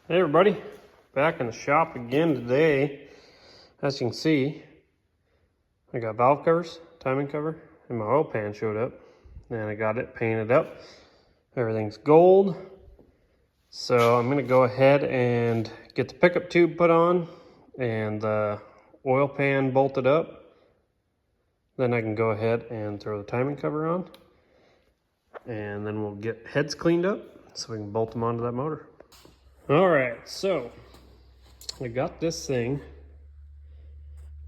Hey everybody, back in the shop again today. As you can see, I got valve covers, timing cover, and my oil pan showed up. And I got it painted up. Everything's gold. So I'm gonna go ahead and get the pickup tube put on and the oil pan bolted up. Then I can go ahead and throw the timing cover on. And then we'll get heads cleaned up so we can bolt them onto that motor. All right, so I got this thing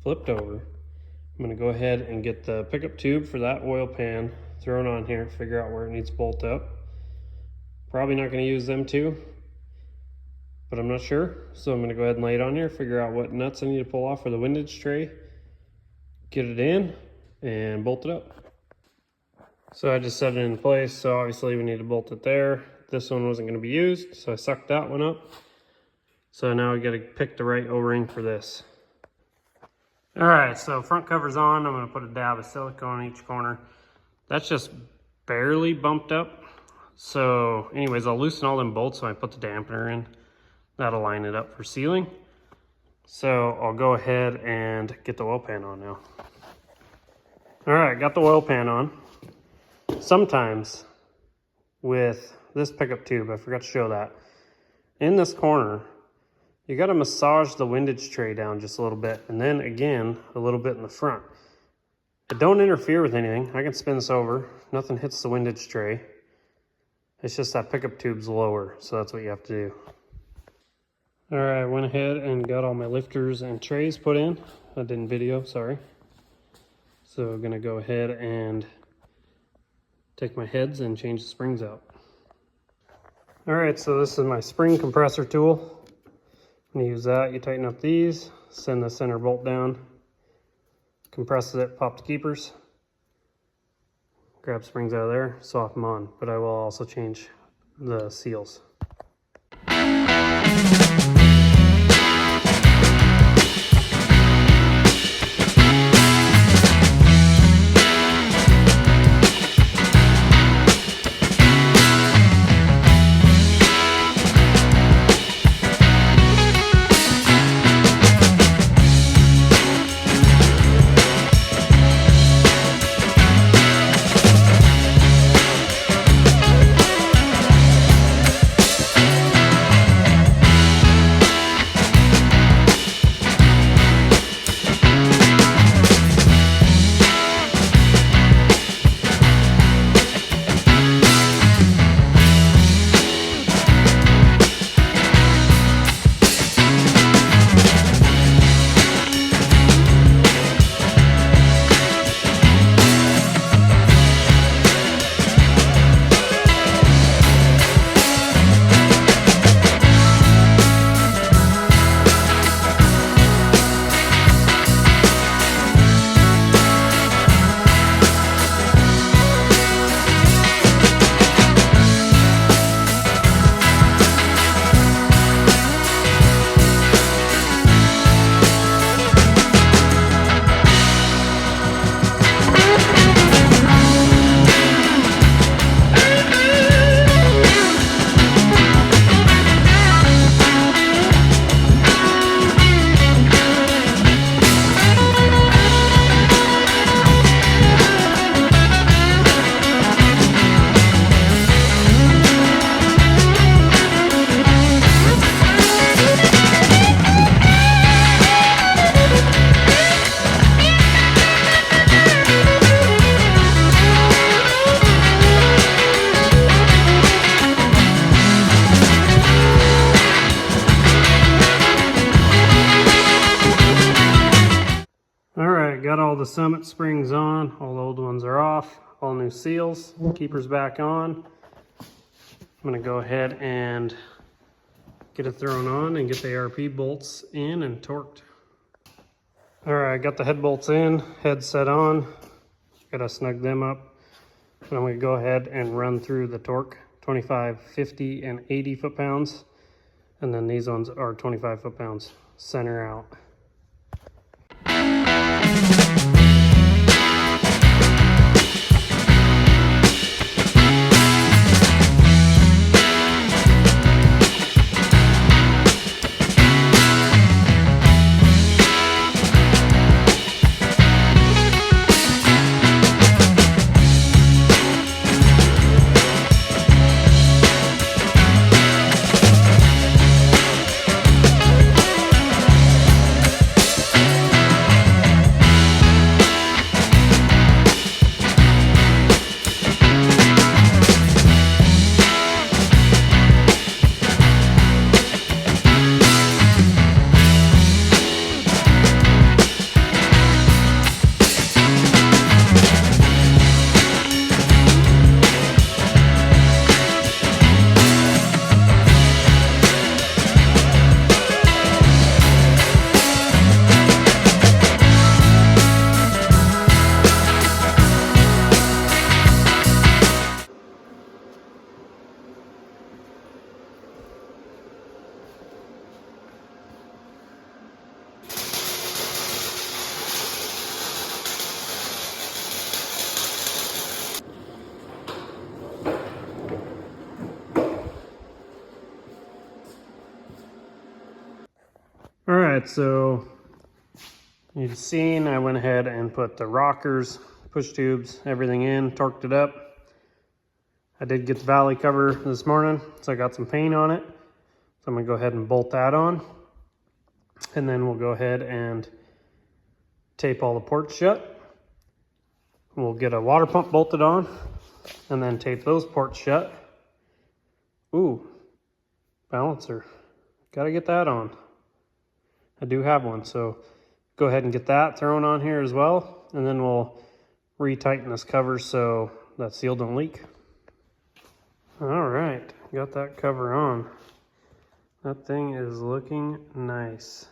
flipped over. I'm gonna go ahead and get the pickup tube for that oil pan thrown on here, figure out where it needs to bolt up. Probably not gonna use them two, but I'm not sure. So I'm gonna go ahead and lay it on here, figure out what nuts I need to pull off for the windage tray, get it in, and bolt it up. So I just set it in place, so obviously we need to bolt it there. This one wasn't going to be used, so I sucked that one up. So now we got to pick the right O-ring for this. All right, so front cover's on. I'm going to put a dab of silicone on each corner. That's just barely bumped up. So anyways, I'll loosen all them bolts when I put the dampener in. That'll line it up for sealing. So I'll go ahead and get the oil pan on now. All right, got the oil pan on. Sometimes with this pickup tube, I forgot to show that, in this corner, you got to massage the windage tray down just a little bit, and then again, a little bit in the front. It don't interfere with anything. I can spin this over. Nothing hits the windage tray. It's just that pickup tube's lower, so that's what you have to do. All right, I went ahead and got all my lifters and trays put in. I didn't video, sorry. So I'm gonna go ahead and take my heads and change the springs out. All right, so this is my spring compressor tool. I'm gonna use that. You tighten up these, send the center bolt down, compresses it, pop the keepers, grab springs out of there, swap them on, but I will also change the seals. Got all the Summit springs on, all the old ones are off, all new seals, keepers back on. I'm gonna go ahead and get it thrown on and get the ARP bolts in and torqued. All right, got the head bolts in, head set on. Gotta snug them up. And I'm gonna go ahead and run through the torque, 25, 50, and 80 foot-pounds. And then these ones are 25 foot-pounds, center out. All right, so you've seen I went ahead and put the rockers, push tubes, everything in, torqued it up. I did get the valley cover this morning, so I got some paint on it. So I'm gonna go ahead and bolt that on. And then we'll go ahead and tape all the ports shut. We'll get a water pump bolted on and then tape those ports shut. Ooh, balancer. Gotta get that on. I do have one, so go ahead and get that thrown on here as well. And then we'll retighten this cover so that seal don't leak. All right, got that cover on. That thing is looking nice.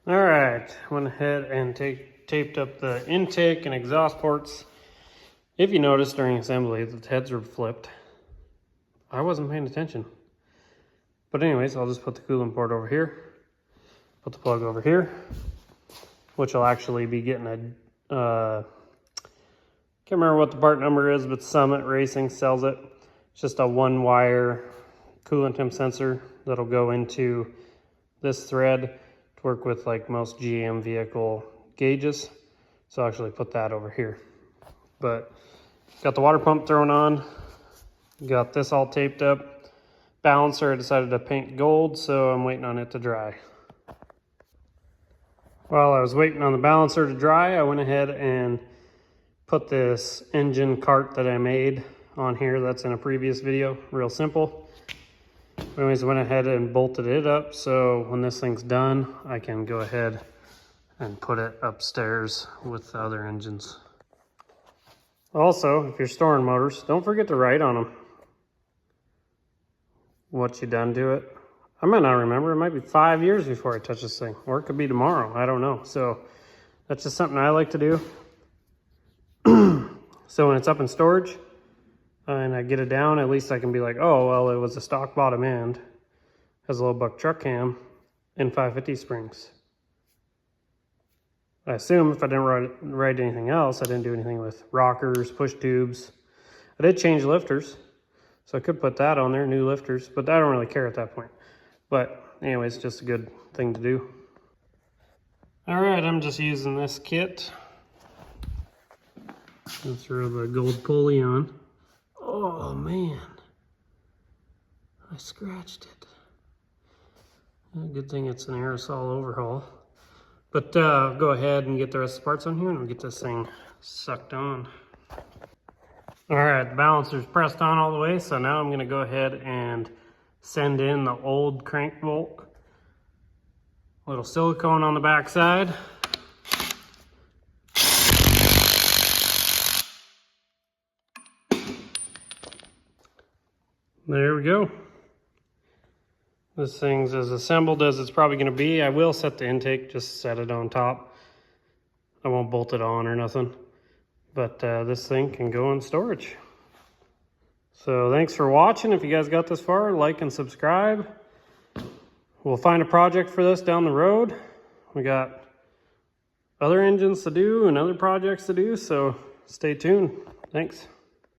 All right, went ahead and taped up the intake and exhaust ports. If you noticed during assembly, the heads were flipped. I wasn't paying attention. But anyways, I'll just put the coolant port over here. Put the plug over here, which will actually be getting a, can't remember what the part number is, but Summit Racing sells it. It's just a 1-wire coolant temp sensor that'll go into this thread to work with like most GM vehicle gauges. So I'll actually put that over here. But got the water pump thrown on, got this all taped up. Balancer I decided to paint gold, so I'm waiting on it to dry. While I was waiting on the balancer to dry, I went ahead and put this engine cart that I made on here. That's in a previous video, real simple. Anyways, I went ahead and bolted it up, so when this thing's done, I can go ahead and put it upstairs with the other engines. Also, if you're storing motors, don't forget to write on them what you done to it. I might not remember. It might be 5 years before I touch this thing, or it could be tomorrow. I don't know. So that's just something I like to do. So when it's up in storage and I get it down, at least I can be like, oh, well, it was a stock bottom end, has a little Buck Truck Cam and 550 springs. I assume if I didn't write anything else, I didn't do anything with rockers, push tubes. I did change lifters, so I could put that on there, new lifters, but I don't really care at that point. But anyways, just a good thing to do. All right, I'm just using this kit. I'll throw the gold pulley on. Oh man, I scratched it. Good thing it's an aerosol overhaul. But go ahead and get the rest of the parts on here and we'll get this thing sucked on. All right, the balancer's pressed on all the way, so now I'm gonna go ahead and send in the old crank bolt. Little silicone on the back side. There we go. This thing's as assembled as it's probably gonna be. I will set the intake, just set it on top. I won't bolt it on or nothing. But this thing can go in storage. So thanks for watching. If you guys got this far, like and subscribe. We'll find a project for this down the road. We got other engines to do and other projects to do, so stay tuned. Thanks.